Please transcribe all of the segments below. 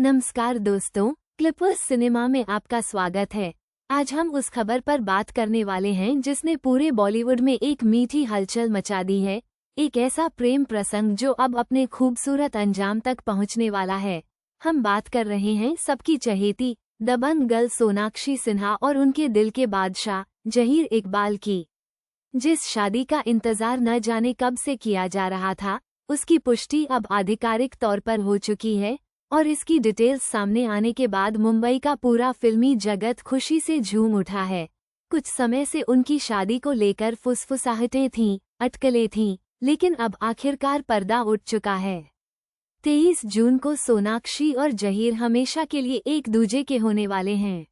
नमस्कार दोस्तों, Clippers cinema में आपका स्वागत है। आज हम उस खबर पर बात करने वाले हैं जिसने पूरे बॉलीवुड में एक मीठी हलचल मचा दी है। एक ऐसा प्रेम प्रसंग जो अब अपने खूबसूरत अंजाम तक पहुंचने वाला है। हम बात कर रहे हैं सबकी चहेती दबंग गर्ल सोनाक्षी सिन्हा और उनके दिल के बादशाह जहीर इकबाल की। जिस शादी का इंतजार न जाने कब से किया जा रहा था, उसकी पुष्टि अब आधिकारिक तौर पर हो चुकी है और इसकी डिटेल्स सामने आने के बाद मुंबई का पूरा फिल्मी जगत खुशी से झूम उठा है। कुछ समय से उनकी शादी को लेकर फुसफुसाहटें थीं, अटकलें थीं, लेकिन अब आखिरकार पर्दा उठ चुका है। 23 जून को सोनाक्षी और जहीर हमेशा के लिए एक दूजे के होने वाले हैं।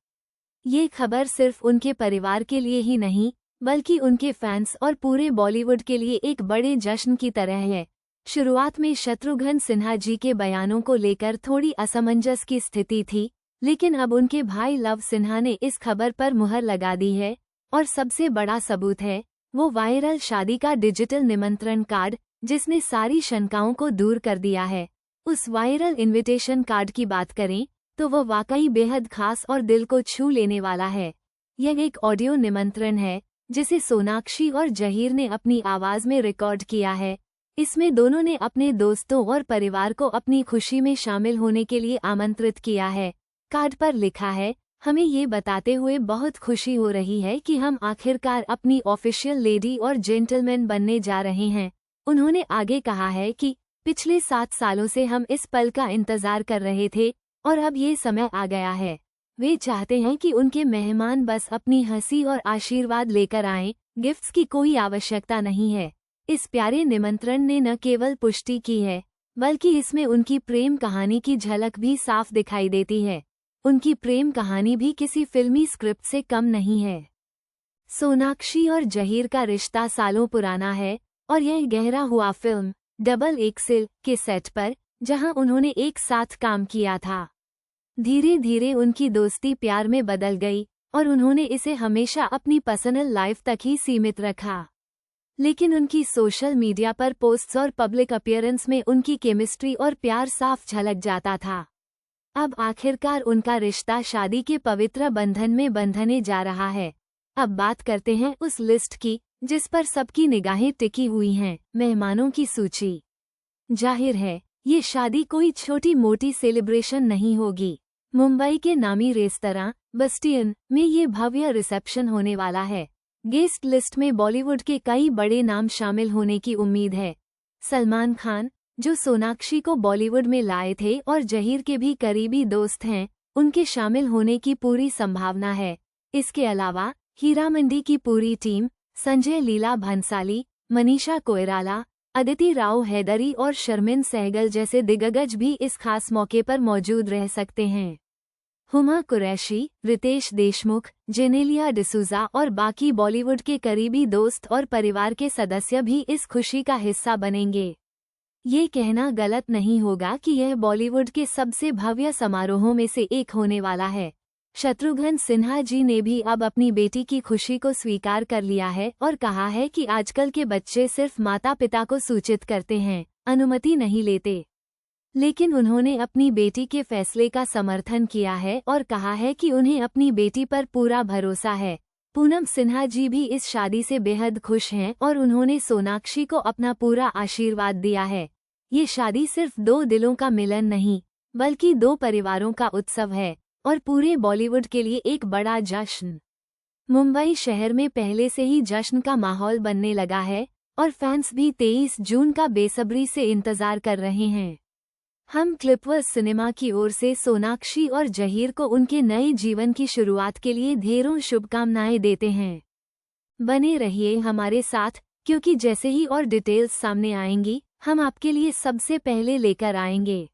ये खबर सिर्फ उनके परिवार के लिए ही नहीं, बल्कि उनके फैंस और पूरे बॉलीवुड के लिए एक बड़े जश्न की तरह है। शुरुआत में शत्रुघ्न सिन्हा जी के बयानों को लेकर थोड़ी असमंजस की स्थिति थी, लेकिन अब उनके भाई लव सिन्हा ने इस खबर पर मुहर लगा दी है और सबसे बड़ा सबूत है वो वायरल शादी का डिजिटल निमंत्रण कार्ड, जिसने सारी शंकाओं को दूर कर दिया है। उस वायरल इनविटेशन कार्ड की बात करें तो वह वाकई बेहद खास और दिल को छू लेने वाला है। यह एक ऑडियो निमंत्रण है जिसे सोनाक्षी और जहीर ने अपनी आवाज में रिकॉर्ड किया है। इसमें दोनों ने अपने दोस्तों और परिवार को अपनी खुशी में शामिल होने के लिए आमंत्रित किया है। कार्ड पर लिखा है, हमें ये बताते हुए बहुत खुशी हो रही है कि हम आखिरकार अपनी ऑफिशियल लेडी और जेंटलमैन बनने जा रहे हैं। उन्होंने आगे कहा है कि पिछले 7 सालों से हम इस पल का इंतजार कर रहे थे और अब ये समय आ गया है। वे चाहते हैं कि उनके मेहमान बस अपनी हंसी और आशीर्वाद लेकर आएं, गिफ्ट्स की कोई आवश्यकता नहीं है। इस प्यारे निमंत्रण ने न केवल पुष्टि की है, बल्कि इसमें उनकी प्रेम कहानी की झलक भी साफ दिखाई देती है। उनकी प्रेम कहानी भी किसी फिल्मी स्क्रिप्ट से कम नहीं है। सोनाक्षी और जहीर का रिश्ता सालों पुराना है और यह गहरा हुआ फिल्म डबल एक्सेल के सेट पर, जहां उन्होंने एक साथ काम किया था। धीरे धीरे उनकी दोस्ती प्यार में बदल गई और उन्होंने इसे हमेशा अपनी पर्सनल लाइफ तक ही सीमित रखा। लेकिन उनकी सोशल मीडिया पर पोस्ट्स और पब्लिक अपीयरेंस में उनकी केमिस्ट्री और प्यार साफ झलक जाता था। अब आखिरकार उनका रिश्ता शादी के पवित्र बंधन में बंधने जा रहा है। अब बात करते हैं उस लिस्ट की जिस पर सबकी निगाहें टिकी हुई हैं, मेहमानों की सूची। जाहिर है, ये शादी कोई छोटी मोटी सेलिब्रेशन नहीं होगी। मुंबई के नामी रेस्तरां बस्टियन में ये भव्य रिसेप्शन होने वाला है। गेस्ट लिस्ट में बॉलीवुड के कई बड़े नाम शामिल होने की उम्मीद है। सलमान खान, जो सोनाक्षी को बॉलीवुड में लाए थे और जहीर के भी करीबी दोस्त हैं, उनके शामिल होने की पूरी संभावना है। इसके अलावा हीरामंडी की पूरी टीम, संजय लीला भंसाली, मनीषा कोइराला, अदिति राव हैदरी और शर्मिन सहगल जैसे दिग्गज भी इस खास मौके पर मौजूद रह सकते हैं। हुमा कुरैशी, रितेश देशमुख, जेनेलिया डिसूजा और बाकी बॉलीवुड के करीबी दोस्त और परिवार के सदस्य भी इस खुशी का हिस्सा बनेंगे। ये कहना गलत नहीं होगा कि यह बॉलीवुड के सबसे भव्य समारोहों में से एक होने वाला है। शत्रुघ्न सिन्हा जी ने भी अब अपनी बेटी की खुशी को स्वीकार कर लिया है और कहा है कि आजकल के बच्चे सिर्फ माता पिता को सूचित करते हैं, अनुमति नहीं लेते। लेकिन उन्होंने अपनी बेटी के फैसले का समर्थन किया है और कहा है कि उन्हें अपनी बेटी पर पूरा भरोसा है। पूनम सिन्हा जी भी इस शादी से बेहद खुश हैं और उन्होंने सोनाक्षी को अपना पूरा आशीर्वाद दिया है। ये शादी सिर्फ 2 दिलों का मिलन नहीं, बल्कि 2 परिवारों का उत्सव है और पूरे बॉलीवुड के लिए एक बड़ा जश्न। मुंबई शहर में पहले से ही जश्न का माहौल बनने लगा है और फैंस भी 23 जून का बेसब्री से इंतजार कर रहे हैं। हम क्लिपर्स सिनेमा की ओर से सोनाक्षी और जहीर को उनके नए जीवन की शुरुआत के लिए ढेरों शुभकामनाएं देते हैं। बने रहिए हमारे साथ, क्योंकि जैसे ही और डिटेल्स सामने आएंगी, हम आपके लिए सबसे पहले लेकर आएंगे।